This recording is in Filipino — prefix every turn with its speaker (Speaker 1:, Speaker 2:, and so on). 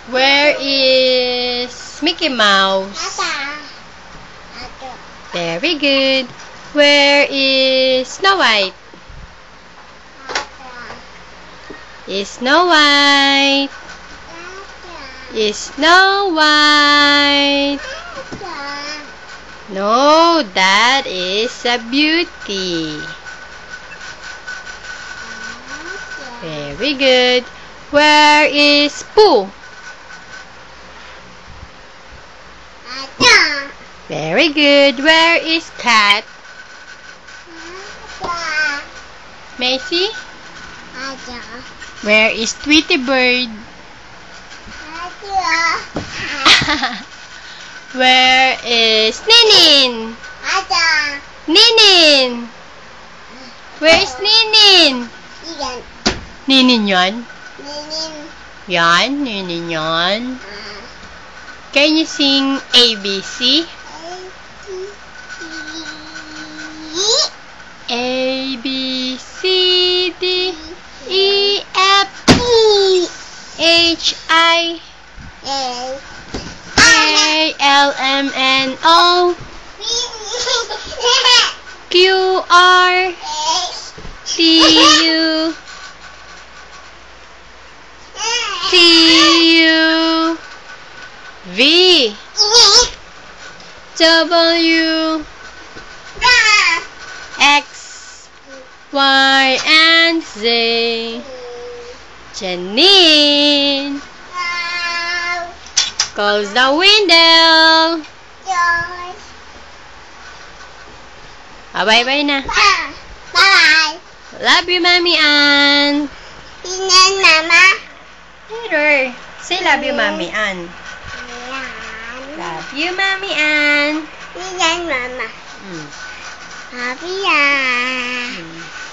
Speaker 1: Where is Mickey Mouse? Very good. Where is Snow White? Is Snow White? Is Snow White? No, that is a beauty. Very good. Where is Pooh? Very good. Where is Cat? Macy? Where is Tweety Bird? Where is Ninin? Ninin! Where is Ninin? Ninin yan? Yan? Ninin yan? Can you sing ABC? A, B, C, D, E, F, H, I, A, L, M, N, O, Q, R, T, U, T, U, V, W, X, Y, and Z. Janine, close the window. Bye-bye na.
Speaker 2: Bye.
Speaker 1: Love you, Mommy Ann.
Speaker 2: Mama.
Speaker 1: Later. Say love you, Mommy Ann. Love you, Mommy Ann.
Speaker 2: Mama.
Speaker 1: Mm.
Speaker 2: Love you.